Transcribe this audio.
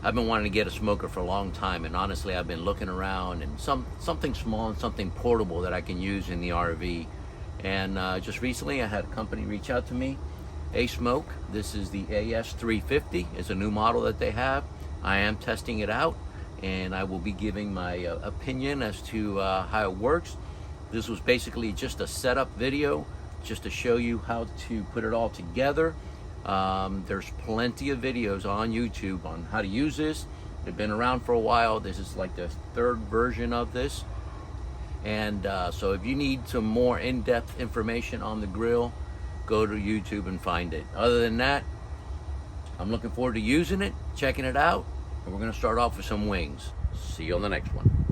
I've been wanting to get a smoker for a long time, and honestly I've been looking around and something small and something portable that I can use in the RV. And just recently I had a company reach out to me, ASMOKE. This is the AS350. It's a new model that they have. I am testing it out, and I will be giving my opinion as to how it works. This was basically just a setup video, just to show you how to put it all together. There's plenty of videos on YouTube on how to use this. They've been around for a while. This is like the third version of this. And so if you need some more in-depth information on the grill, go to YouTube and find it. Other than that, I'm looking forward to using it, checking it out, and we're gonna start off with some wings. See you on the next one.